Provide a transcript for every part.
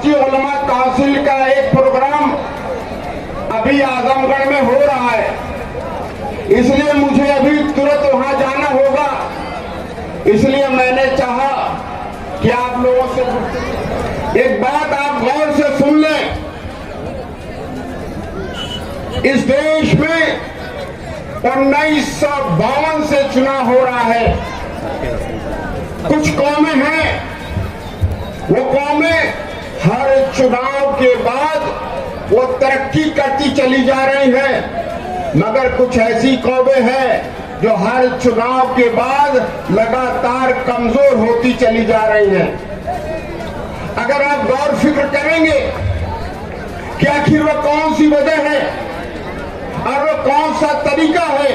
सच्ची उलमा काउंसिल का एक प्रोग्राम अभी आजमगढ़ में हो रहा है, इसलिए मुझे अभी तुरंत वहां जाना होगा। इसलिए मैंने चाहा कि आप लोगों से एक बात आप गौर से सुन लें। इस देश में 1952 से चुनाव हो रहा है। कुछ कौमें हैं, वो कौमें हर चुनाव के बाद वो तरक्की करती चली जा रही हैं, मगर कुछ ऐसी कौमें हैं जो हर चुनाव के बाद लगातार कमजोर होती चली जा रही हैं। अगर आप गौर फिक्र करेंगे कि आखिर वो कौन सी वजह है और वो कौन सा तरीका है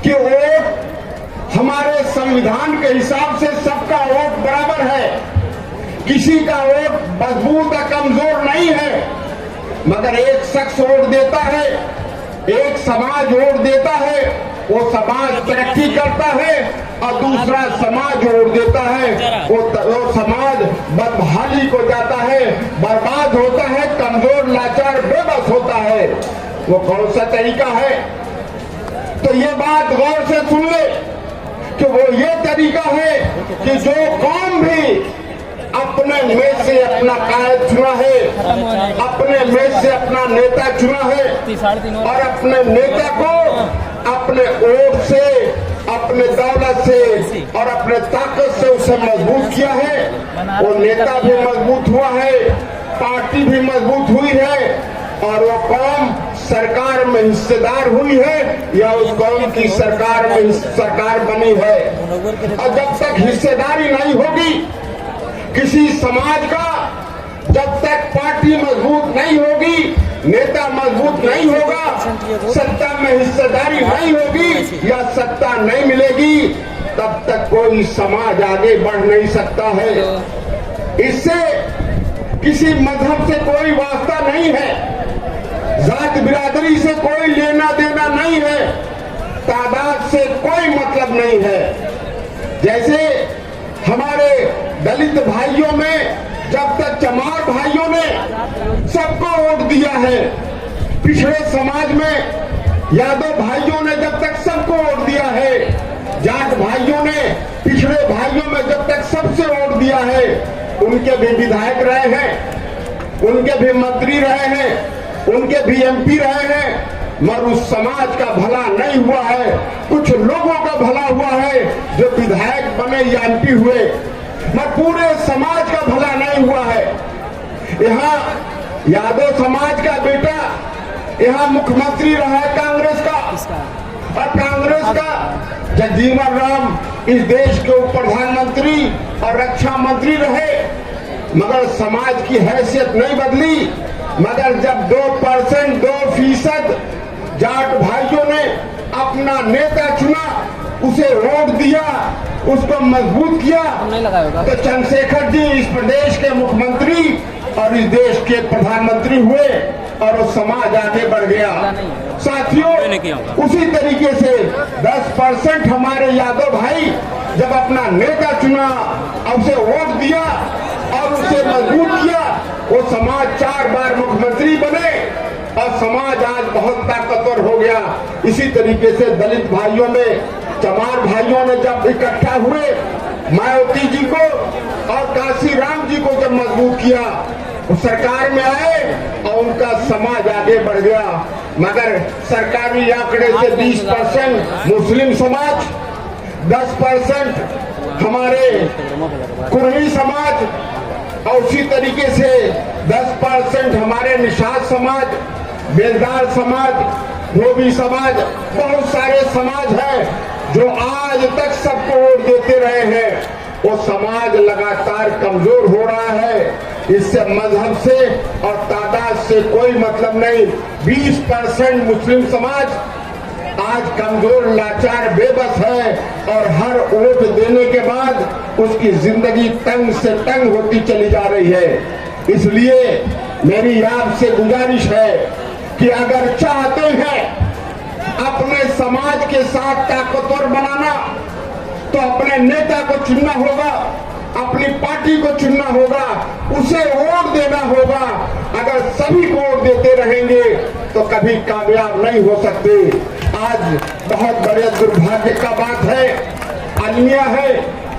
कि वोट हमारे संविधान के हिसाब से सबका वोट बराबर है, किसी का वोट मजबूत या कमजोर नहीं है, मगर एक शख्स वोट देता है, एक समाज वोट देता है, वो समाज तरक्की करता है और दूसरा समाज वोट देता है, वो समाज बदहाली को जाता है, बर्बाद होता है, कमजोर लाचार बेबस होता है। वो कौन सा तरीका है? तो ये बात गौर से सुन ले कि वो ये तरीका है कि जो कौम भी अपने में से अपना कायद चुना है, अपने में से अपना नेता चुना है और अपने नेता को अपने वोट से, अपने दौलत से और अपने ताकत से उसे मजबूत किया है, वो नेता भी मजबूत हुआ है, पार्टी भी मजबूत हुई है और वो कौम सरकार में हिस्सेदार हुई है या उस कौम की सरकार बनी है। और जब तक हिस्सेदारी नहीं होगी किसी समाज का, जब तक पार्टी मजबूत नहीं होगी, नेता मजबूत नहीं होगा, सत्ता में हिस्सेदारी नहीं होगी या सत्ता नहीं मिलेगी, तब तक कोई समाज आगे बढ़ नहीं सकता है। इससे किसी मजहब से कोई वास्ता नहीं है, जात बिरादरी से कोई लेना देना नहीं है, तादाद से कोई मतलब नहीं है। जैसे हमारे दलित भाइयों में जब तक चमार भाइयों ने सबको वोट दिया है, पिछड़े समाज में यादव भाइयों ने जब तक सबको वोट दिया है, जाट भाइयों ने पिछड़े भाइयों में जब तक सबसे वोट दिया है, उनके भी विधायक रहे हैं, उनके भी मंत्री रहे हैं, उनके भी एमपी रहे हैं, मगर उस समाज का भला नहीं हुआ है। कुछ लोगों का भला हुआ है जो विधायक बने या एमपी हुए, मगर पूरे समाज का भला नहीं हुआ है। यहाँ यादव समाज का बेटा यहाँ मुख्यमंत्री रहा है कांग्रेस का, और कांग्रेस का जगजीवन राम इस देश के उप प्रधानमंत्री और रक्षा मंत्री रहे, मगर समाज की हैसियत नहीं बदली। मगर जब 2% 2% जाट भाइयों ने अपना नेता चुना, उसे वोट दिया, उसको मजबूत किया, तो चंद्रशेखर जी इस प्रदेश के मुख्यमंत्री और इस देश के प्रधानमंत्री हुए और वो समाज आगे बढ़ गया। साथियों, उसी तरीके से 10% हमारे यादव भाई जब अपना नेता चुना और उसे वोट दिया और उसे मजबूत किया, वो समाज 4 बार मुख्यमंत्री बने और समाज आज बहुत ताकतवर हो गया। इसी तरीके से दलित भाइयों में चमार भाइयों ने जब इकट्ठा हुए, मायावती जी को और काशीराम जी को जब मजबूत किया, वो सरकार में आए और उनका समाज आगे बढ़ गया। मगर सरकारी आंकड़े से 20% मुस्लिम समाज, 10% हमारे कुर्मी समाज और उसी तरीके से 10% हमारे निषाद समाज, बेलदार समाज, धोबी समाज, बहुत सारे समाज हैं जो आज तक सबको वोट देते रहे हैं। वो समाज लगातार कमजोर हो रहा है। इससे मजहब से और तादाद से कोई मतलब नहीं। 20% मुस्लिम समाज आज कमजोर, लाचार, बेबस है और हर वोट देने के बाद उसकी जिंदगी तंग से तंग होती चली जा रही है। इसलिए मेरी आपसे गुजारिश है कि अगर चाहते हैं अपने समाज के साथ ताकतवर बनाना, तो अपने नेता को चुनना होगा। अपनी पार्टी को चुनना होगा, उसे वोट देना होगा। अगर सभी को वोट देते रहेंगे तो कभी कामयाब नहीं हो सकते। आज बहुत बड़े दुर्भाग्य का बात है, अलमिया है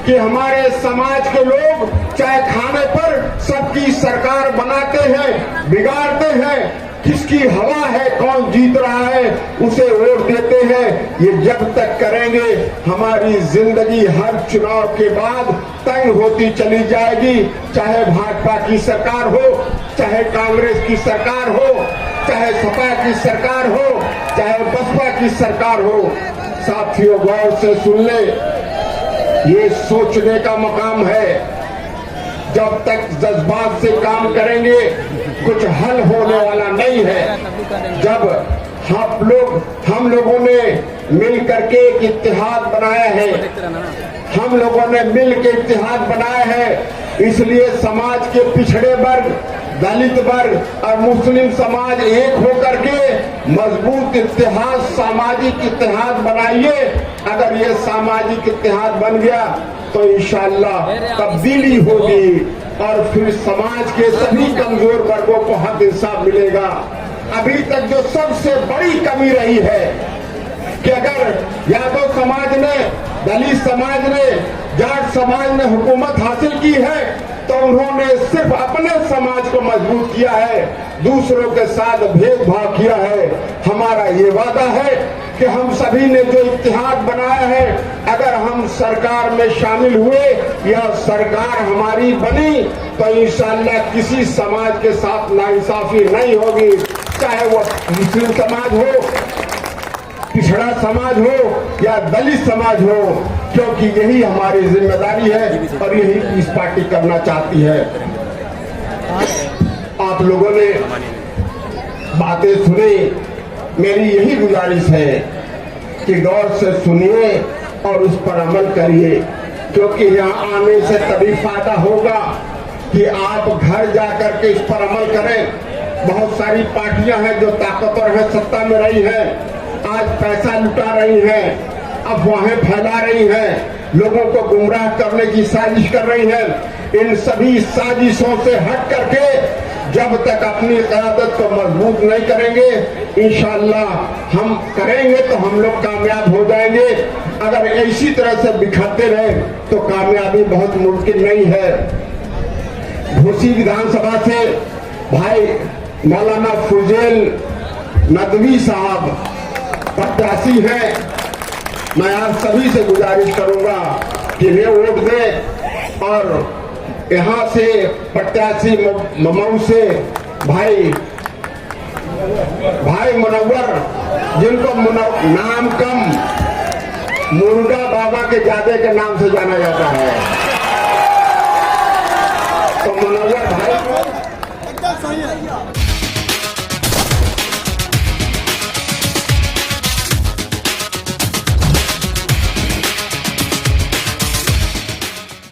कि हमारे समाज के लोग चाय खाने पर सबकी सरकार बनाते हैं, बिगाड़ते हैं। किसकी हवा है, कौन जीत रहा है, उसे वोट देते हैं। ये जब तक करेंगे हमारी जिंदगी हर चुनाव के बाद तंग होती चली जाएगी। चाहे भाजपा की सरकार हो, चाहे कांग्रेस की सरकार हो, चाहे सपा की सरकार हो, चाहे बसपा की सरकार हो। साथियों, गौर से सुन ले, ये सोचने का मकाम है। जब तक जज्बात से काम करेंगे कुछ हल होने वाला नहीं है। जब हम लोगों ने मिल करके एक इत्तेहाद बनाया है, हम लोगों ने मिल के इत्तेहाद बनाया है, इसलिए समाज के पिछड़े वर्ग, दलित वर्ग और मुस्लिम समाज एक होकर के मजबूत इत्तेहाद, सामाजिक इत्तेहाद बनाइए। अगर ये सामाजिक इत्तेहाद बन गया तो इंशाअल्लाह तब्दीली होगी और फिर समाज के सभी कमजोर वर्गों को हक इंसाफ मिलेगा। अभी तक जो सबसे बड़ी कमी रही है कि अगर यादव समाज ने, दलित समाज ने, जाट समाज ने हुकूमत हासिल की है तो उन्होंने सिर्फ अपने समाज को मजबूत किया है, दूसरों के साथ भेदभाव किया है। हमारा ये वादा है कि हम सभी ने जो इत्तेहाद बनाया है, अगर हम सरकार में शामिल हुए या सरकार हमारी बनी तो इंशाअल्लाह किसी समाज के साथ नाइंसाफी नहीं होगी, चाहे वो मुस्लिम समाज हो, पिछड़ा समाज हो या दलित समाज हो, क्योंकि यही हमारी जिम्मेदारी है और यही इस पार्टी करना चाहती है। आप लोगों ने बातें सुनी, मेरी यही गुजारिश है कि गौर से सुनिए और उस पर अमल करिए, क्योंकि यहाँ आने से तभी फायदा होगा कि आप घर जाकर के इस पर अमल करें। बहुत सारी पार्टियां हैं जो ताकतवर है, सत्ता में रही हैं, आज पैसा लुटा रही हैं, अफवाहें फैला रही हैं, लोगों को गुमराह करने की साजिश कर रही हैं। इन सभी साजिशों से हट करके जब तक अपनी क़यादत को मजबूत नहीं करेंगे, इंशाअल्लाह हम करेंगे तो हम लोग कामयाब हो जाएंगे। अगर इसी तरह से बिखरते रहे तो कामयाबी बहुत मुमकिन नहीं है। घोसी विधानसभा से भाई मौलाना फुजैल नदवी साहब प्रत्याशी हैं। मैं आप सभी से गुजारिश करूंगा कि वे वोट दें और यहाँ से प्रत्याशी मऊ से भाई मुनव्वर, जिनको नाम कम मुर्गा बाबा के जादे के नाम से जाना जाता है, तो मुनव्वर भाई